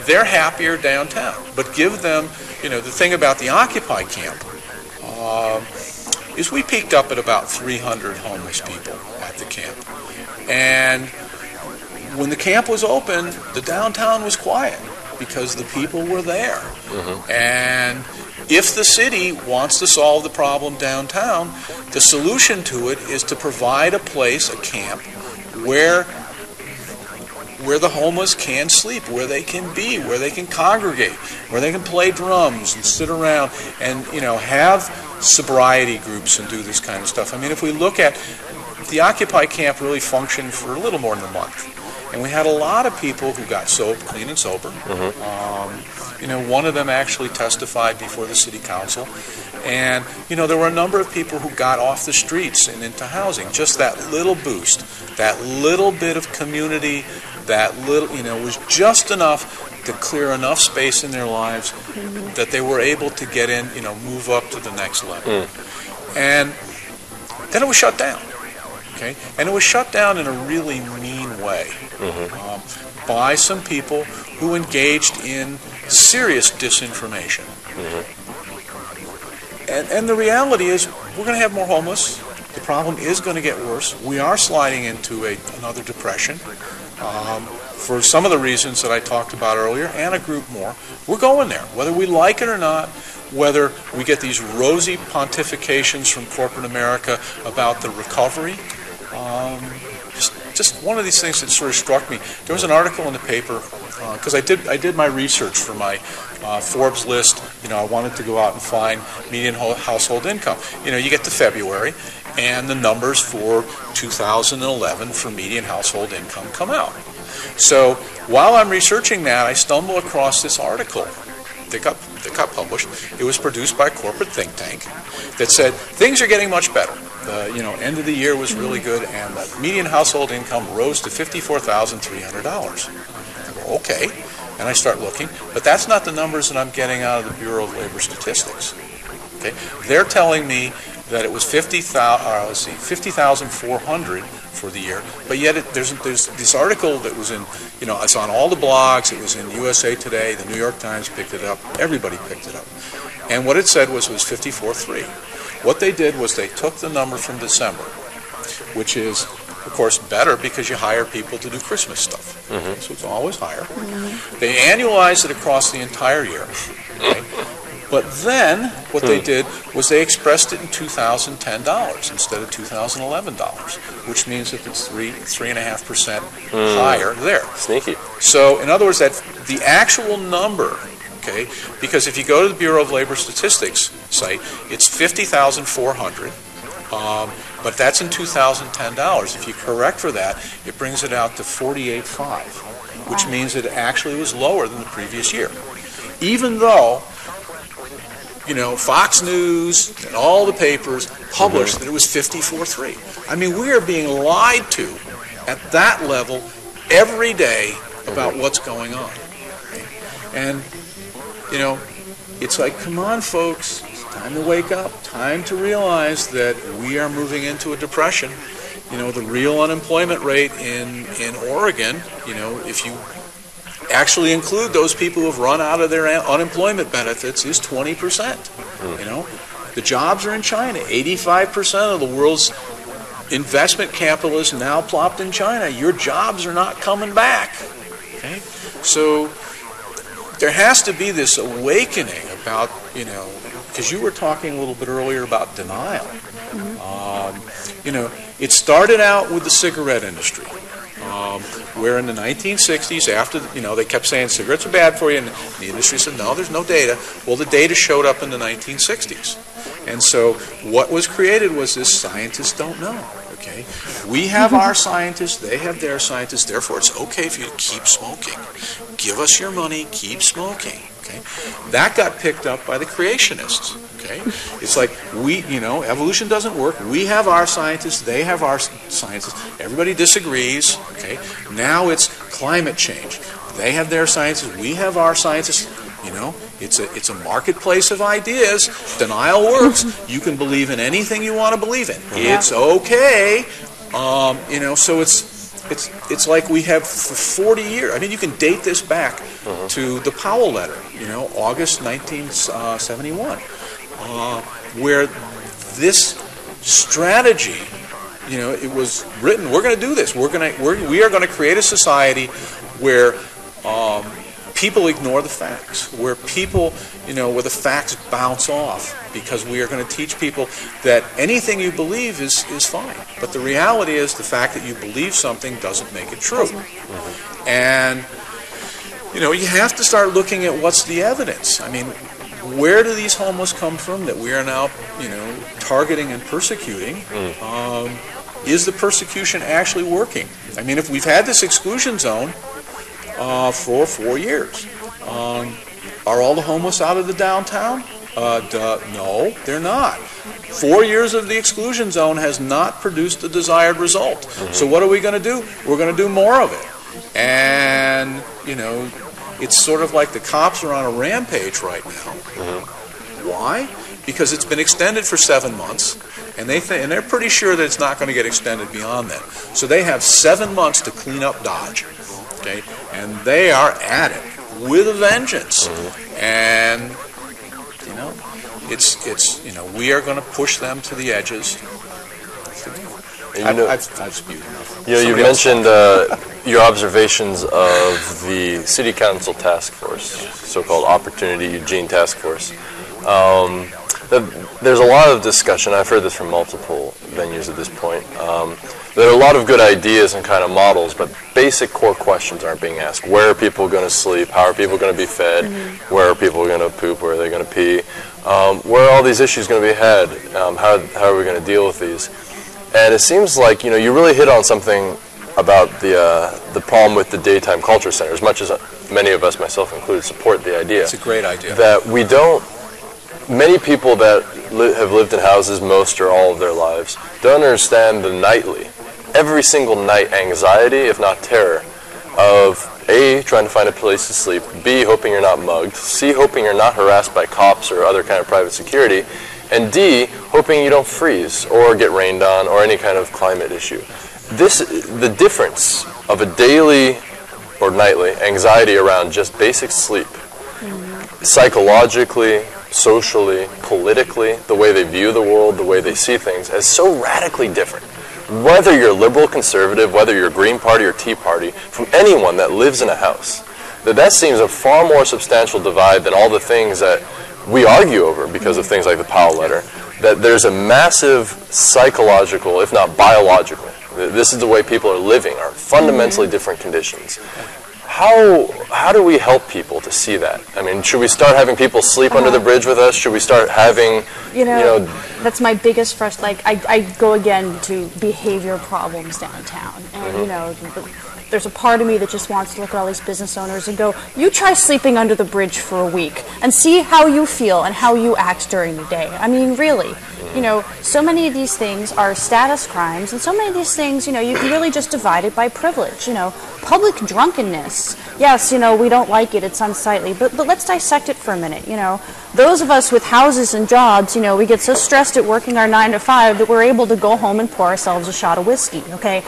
They're happier downtown. But give them, the thing about the Occupy camp is we peaked up at about 300 homeless people at the camp, and when the camp was open, the downtown was quiet because the people were there. And if the city wants to solve the problem downtown, the solution to it is to provide a place, a camp, where the homeless can sleep, where they can be, where they can congregate, where they can play drums and sit around and, have sobriety groups and do this kind of stuff. I mean, if we look at the Occupy camp really functioned for a little more than a month. And we had a lot of people who got clean and sober. One of them actually testified before the city council. And, there were a number of people who got off the streets and into housing. Just that little boost, that little bit of community, that little, was just enough to clear enough space in their lives that they were able to get in, move up to the next level. And then it was shut down. Okay? And it was shut down in a really mean way by some people who engaged in serious disinformation. And the reality is we're going to have more homeless. The problem is going to get worse. We are sliding into another depression for some of the reasons that I talked about earlier, and a group more. We're going there, whether we like it or not, whether we get these rosy pontifications from corporate America about the recovery. Just one of these things that sort of struck me. There was an article in the paper, because I did my research for my Forbes list. I wanted to go out and find median household income. You get to February, and the numbers for 2011 for median household income come out. So while I'm researching that, I stumble across this article that got published. It was produced by a corporate think tank that said things are getting much better. The end of the year was really good, and the median household income rose to $54,300. I go, okay, and I start looking, but that's not the numbers that I'm getting out of the Bureau of Labor Statistics. Okay, they're telling me that it was 50,400 for the year, but yet there's this article that was in, it's on all the blogs. It was in USA Today, the New York Times picked it up, everybody picked it up, and what it said was it was 54.3. What they did was they took the number from December, which is, of course, better because you hire people to do Christmas stuff. Okay, so it's always higher. They annualized it across the entire year. Okay? But then what they did was they expressed it in $2,010 instead of $2,011, which means that it's 3.5% higher there. Sneaky. So in other words, that the actual number. Okay, because if you go to the Bureau of Labor Statistics site, it's 50,400, but that's in $2,010. If you correct for that, it brings it out to 48.5, which means it actually was lower than the previous year. Even though, Fox News and all the papers published that it was 54.3. I mean, we are being lied to at that level every day about what's going on. Okay? And it's like, come on, folks, it's time to wake up, time to realize that we are moving into a depression. The real unemployment rate in Oregon, if you actually include those people who have run out of their unemployment benefits, is 20%. The jobs are in China. 85% of the world's investment capital is now plopped in China. Your jobs are not coming back. Okay? So there has to be this awakening about, because you were talking a little bit earlier about denial. It started out with the cigarette industry, where in the 1960s, after, they kept saying cigarettes are bad for you, and the industry said, no, there's no data. Well, the data showed up in the 1960s. And so what was created was this scientists don't know. Okay? We have our scientists, they have their scientists, therefore it's okay for you to keep smoking. Give us your money, keep smoking. Okay? That got picked up by the creationists. Okay? It's like evolution doesn't work. We have our scientists, they have our scientists. Everybody disagrees. Okay? Now it's climate change. They have their scientists, we have our scientists. You know, it's a marketplace of ideas. Denial works. You can believe in anything you want to believe in. It's okay. You know, so it's like we have for 40 years. I mean, you can date this back to the Powell letter. You know, August 1971, where this strategy, you know, it was written. We're going to do this. We are going to create a society where people ignore the facts, where people, you know, where the facts bounce off, because we are going to teach people that anything you believe is fine. But the reality is the fact that you believe something doesn't make it true. And, you know, you have to start looking at what's the evidence. I mean, where do these homeless come from that we are now, you know, targeting and persecuting? Is the persecution actually working? I mean, if we've had this exclusion zone for 4 years, are all the homeless out of the downtown? No, they're not. 4 years of the exclusion zone has not produced the desired result. So what are we going to do? We're going to do more of it. And, you know, it's sort of like the cops are on a rampage right now. Why? Because it's been extended for 7 months, and they're pretty sure that it's not going to get extended beyond that. So they have 7 months to clean up Dodge, okay? And they are at it with a vengeance. And you know, it's you know, we are going to push them to the edges. I've spewed enough. You know, you mentioned your observations of the City Council Task Force, so-called Opportunity Eugene Task Force. There's a lot of discussion, I've heard this from multiple venues at this point, there are a lot of good ideas and kind of models, but basic core questions aren't being asked. Where are people going to sleep? How are people going to be fed? Where are people going to poop? Where are they going to pee? Where are all these issues going to be had? How are we going to deal with these? And it seems like, you know, you really hit on something about the problem with the daytime culture center, as much as many of us, myself included, support the idea. It's a great idea. That we don't, many people that have lived in houses most or all of their lives don't understand the nightly, every single night anxiety, if not terror, of A, trying to find a place to sleep, B, hoping you're not mugged, C, hoping you're not harassed by cops or other kind of private security, and D, hoping you don't freeze or get rained on or any kind of climate issue. The difference of a daily or nightly anxiety around just basic sleep, psychologically, socially, politically, the way they view the world, the way they see things, is so radically different. Whether you're liberal, conservative, whether you're Green Party or Tea Party, from anyone that lives in a house, that seems a far more substantial divide than all the things that we argue over because of things like the Powell letter, that there's a massive psychological, if not biological, this is the way people are living, are fundamentally different conditions. How do we help people to see that? I mean, should we start having people sleep under the bridge with us? Should we start having, you know that's my biggest frustration. Like, I go again to behavior problems downtown. And, you know, there's a part of me that just wants to look at all these business owners and go, you try sleeping under the bridge for a week and see how you feel and how you act during the day. I mean, really. You know, so many of these things are status crimes, and so many of these things, you know, you can really just divide it by privilege. You know, public drunkenness. Yes, you know, we don't like it, it's unsightly, but let's dissect it for a minute. You know, those of us with houses and jobs, you know, we get so stressed at working our 9 to 5 that we're able to go home and pour ourselves a shot of whiskey, okay?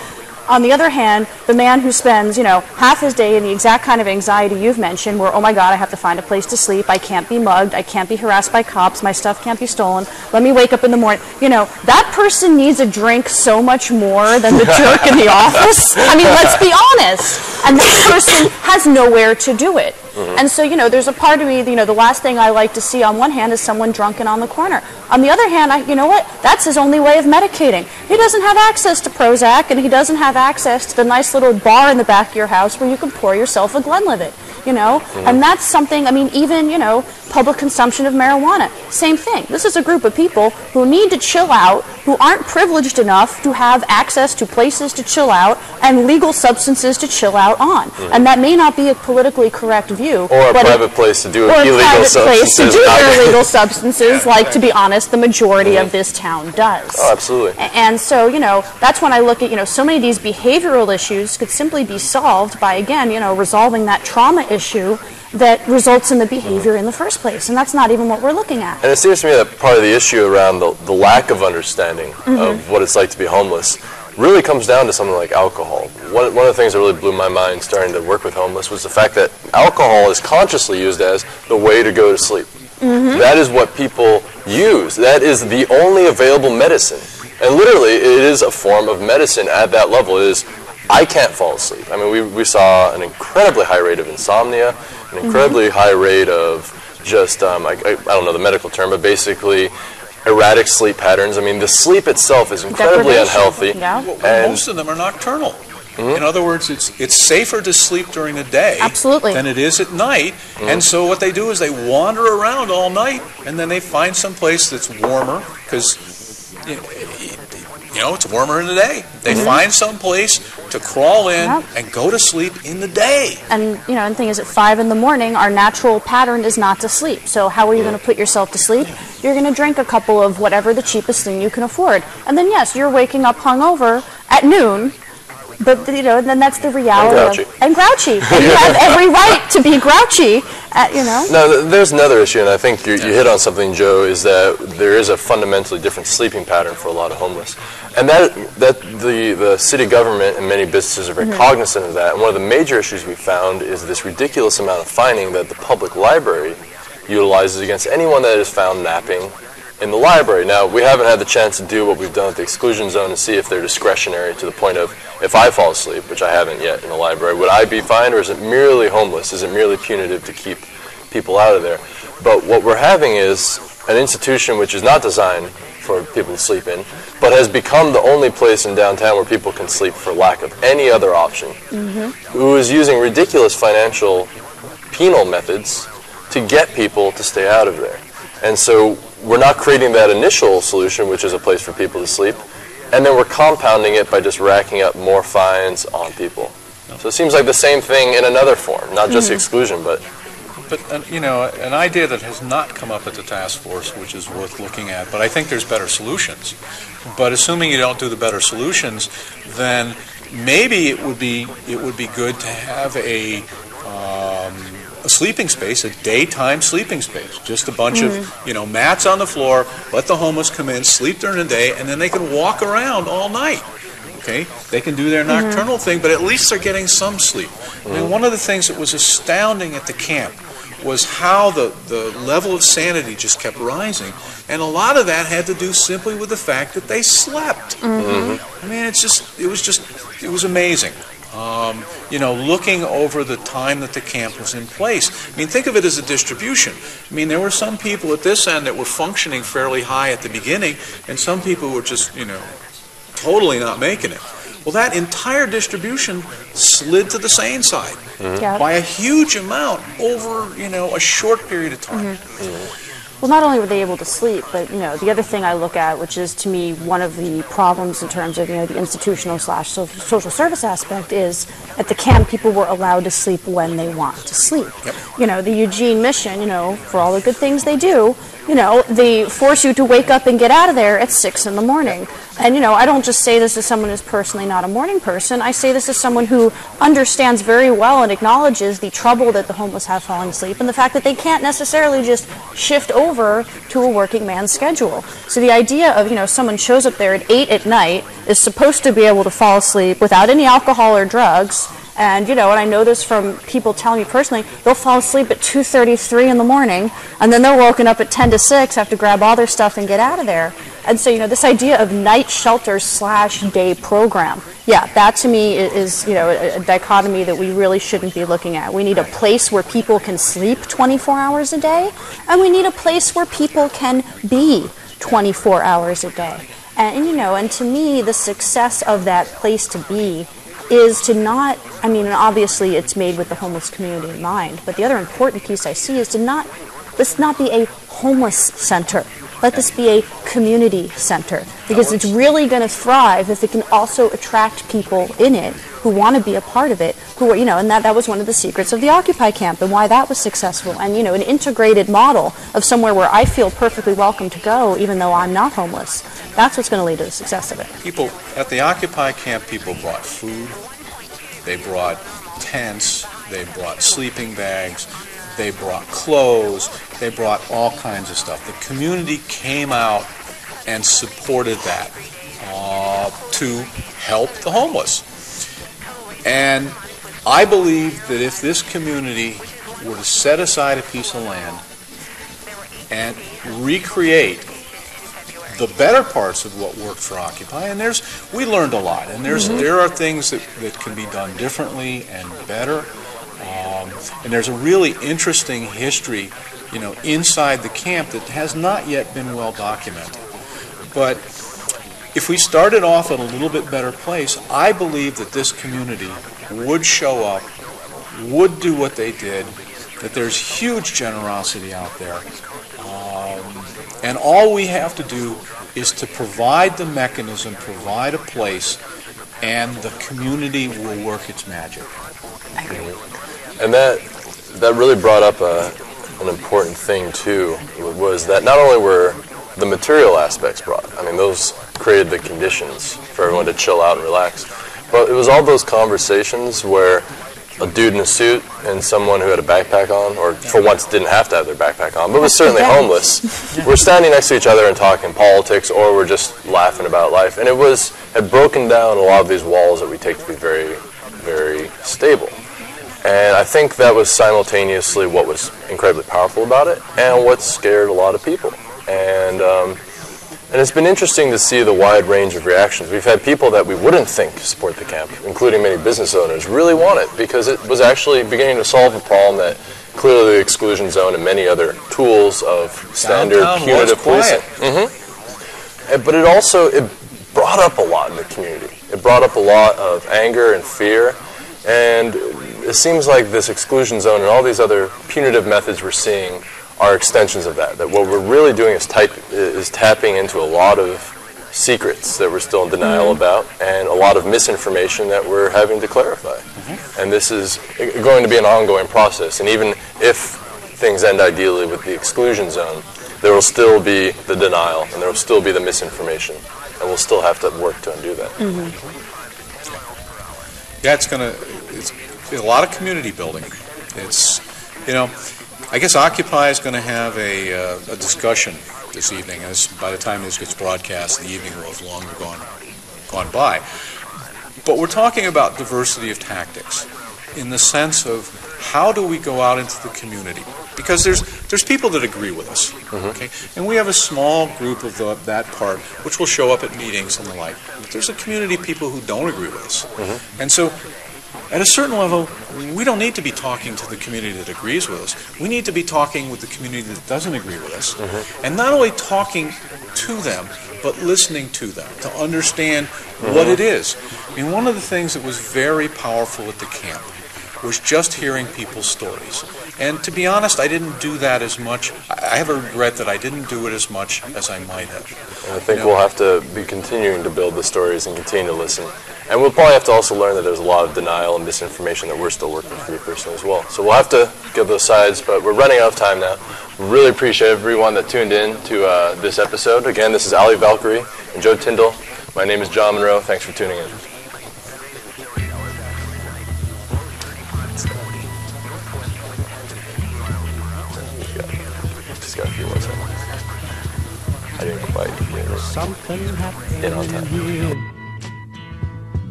On the other hand, the man who spends, you know, half his day in the exact kind of anxiety you've mentioned, where, oh my God, I have to find a place to sleep, I can't be mugged, I can't be harassed by cops, my stuff can't be stolen, let me wake up in the morning. You know, that person needs a drink so much more than the jerk in the office. I mean, let's be honest. And that person has nowhere to do it. And so, you know, there's a part of me, you know, the last thing I like to see on one hand is someone drunken on the corner. On the other hand, you know what? That's his only way of medicating. He doesn't have access to Prozac, and he doesn't have access to the nice little bar in the back of your house where you can pour yourself a Glenlivet, you know? And that's something, I mean, even, you know, public consumption of marijuana, same thing. This is a group of people who need to chill out, who aren't privileged enough to have access to places to chill out and legal substances to chill out on. And that may not be a politically correct view. Or a private place to do illegal substances. Or a private place to do their illegal substances, like, to be honest, the majority of this town does. Oh, absolutely. And so, you know, that's when I look at, you know, so many of these behavioral issues could simply be solved by, again, you know, resolving that trauma issue that results in the behavior in the first place. And that's not even what we're looking at. And it seems to me that part of the issue around the lack of understanding of what it's like to be homeless really comes down to something like alcohol. One of the things that really blew my mind starting to work with homeless was the fact that alcohol is consciously used as the way to go to sleep. That is what people use. That is the only available medicine. And literally, it is a form of medicine at that level. It is, I can't fall asleep. I mean, we saw an incredibly high rate of insomnia, an incredibly high rate of just, I don't know the medical term, but basically erratic sleep patterns. I mean, the sleep itself is incredibly unhealthy. Yeah. Well, most of them are nocturnal. In other words, it's safer to sleep during the day than it is at night. And so what they do is they wander around all night, and then they find some place that's warmer, because it's warmer in the day. They find some place to crawl in and go to sleep in the day. And and the thing is, at 5 in the morning, our natural pattern is not to sleep. So how are you going to put yourself to sleep? You're going to drink a couple of whatever the cheapest thing you can afford, and then yes, you're waking up hungover at noon. But then that's the reality. And grouchy. And you have every right to be grouchy. No, there's another issue, and I think you hit on something, Joe, is that there is a fundamentally different sleeping pattern for a lot of homeless, and that the city government and many businesses are very cognizant of that. And one of the major issues we found is this ridiculous amount of fining that the public library utilizes against anyone that is found napping in the library. Now, we haven't had the chance to do what we've done with the exclusion zone and see if they're discretionary to the point of, if I fall asleep, which I haven't yet in the library, would I be fined, or is it merely homeless? Is it merely punitive to keep people out of there? But what we're having is an institution which is not designed for people to sleep in, but has become the only place in downtown where people can sleep for lack of any other option, who is using ridiculous financial penal methods to get people to stay out of there. And so we're not creating that initial solution, which is a place for people to sleep, and then we're compounding it by just racking up more fines on people. So it seems like the same thing in another form, not just exclusion, but an idea that has not come up at the task force, which is worth looking at, but I think there's better solutions. But assuming you don't do the better solutions, then maybe it would be good to have a sleeping space, a daytime sleeping space, just a bunch of mats on the floor. Let the homeless come in, sleep during the day, and then they can walk around all night. Okay, they can do their nocturnal thing, but at least they're getting some sleep. I mean, one of the things that was astounding at the camp was how the level of sanity just kept rising, and a lot of that had to do simply with the fact that they slept. I mean, it was amazing. Looking over the time that the camp was in place. I mean, think of it as a distribution. I mean, there were some people at this end that were functioning fairly high at the beginning, and some people were just, totally not making it. Well, that entire distribution slid to the sane side by a huge amount over, a short period of time. Well, not only were they able to sleep, but the other thing I look at, which is to me one of the problems in terms of the institutional / social service aspect, is at the camp people were allowed to sleep when they want to sleep. The Eugene Mission, for all the good things they do, they force you to wake up and get out of there at 6 in the morning. And I don't just say this as someone who's personally not a morning person. I say this as someone who understands very well and acknowledges the trouble that the homeless have falling asleep, and the fact that they can't necessarily just shift over to a working man's schedule. So the idea of someone shows up there at 8 at night, is supposed to be able to fall asleep without any alcohol or drugs. And and I know this from people telling me personally, they'll fall asleep at 2:33 in the morning, and then they're woken up at 10 to 6, have to grab all their stuff and get out of there. And so, this idea of night shelter / day program, that to me is, a dichotomy that we really shouldn't be looking at. We need a place where people can sleep 24 hours a day, and we need a place where people can be 24 hours a day. And to me, the success of that place to be is to not, and obviously it's made with the homeless community in mind, but the other important piece I see is let's not be a homeless center. Let this be a community center, because it's really going to thrive if it can also attract people in it who want to be a part of it, who are, and that was one of the secrets of the Occupy camp and why that was successful. And, an integrated model of somewhere where I feel perfectly welcome to go, even though I'm not homeless. That's what's going to lead to the success of it. People at the Occupy camp, people brought food, they brought tents, they brought sleeping bags. they brought clothes, they brought all kinds of stuff. The community came out and supported that to help the homeless. And I believe that if this community were to set aside a piece of land and recreate the better parts of what worked for Occupy, and we learned a lot, and there are things that can be done differently and better, and there's a really interesting history, inside the camp that has not yet been well documented. But if we started off at a little bit better place, I believe that this community would show up, would do what they did, that there's huge generosity out there. And all we have to do is to provide the mechanism, provide a place, and the community will work its magic. I agree. And that really brought up an important thing, too, was that not only were the material aspects brought, I mean, those created the conditions for everyone to chill out and relax, but it was all those conversations where a dude in a suit and someone who had a backpack on, or for once didn't have to have their backpack on, but was certainly homeless, we're standing next to each other and talking politics, or we're just laughing about life. And it had broken down a lot of these walls that we take to be very, very stable. And I think that was simultaneously what was incredibly powerful about it, and what scared a lot of people. And it's been interesting to see the wide range of reactions. We've had people that we wouldn't think support the camp, including many business owners, really want it because it was actually beginning to solve a problem that clearly the exclusion zone and many other tools of standard punitive policing. But it brought up a lot in the community. It brought up a lot of anger and fear, and it seems like this exclusion zone and all these other punitive methods we're seeing are extensions of that. That what we're really doing is tapping into a lot of secrets that we're still in denial about, and a lot of misinformation that we're having to clarify. And this is going to be an ongoing process. And even if things end ideally with the exclusion zone, there will still be the denial, and there will still be the misinformation, and we'll still have to work to undo that. Yeah, it's a lot of community building. I guess Occupy is going to have a discussion this evening, as by the time this gets broadcast, the evening will have long gone by. But we're talking about diversity of tactics in the sense of how do we go out into the community? Because there's people that agree with us, okay? And we have a small group of that part which will show up at meetings and the like. But there's a community of people who don't agree with us. And so at a certain level, we don't need to be talking to the community that agrees with us. We need to be talking with the community that doesn't agree with us. And not only talking to them, but listening to them to understand what it is. I mean, one of the things that was very powerful at the camp was just hearing people's stories. And to be honest, I didn't do that as much. I have a regret that I didn't do it as much as I might have. And I think we'll have to be continuing to build the stories and continue to listen. And we'll probably have to also learn that there's a lot of denial and misinformation that we're still working through personally as well. So we'll have to give those sides, but we're running out of time now. Really appreciate everyone that tuned in to this episode. Again, this is Ali Valkyrie and Joe Tyndall. My name is John Monroe. Thanks for tuning in. Just got a few more seconds. I didn't quite get Something in on happening time. here.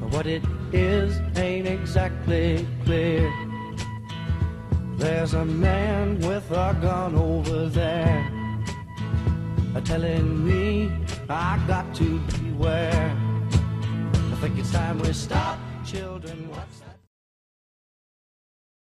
What it is ain't exactly clear. There's a man with a gun over there, telling me I got to beware. I think it's time we stop, children. What's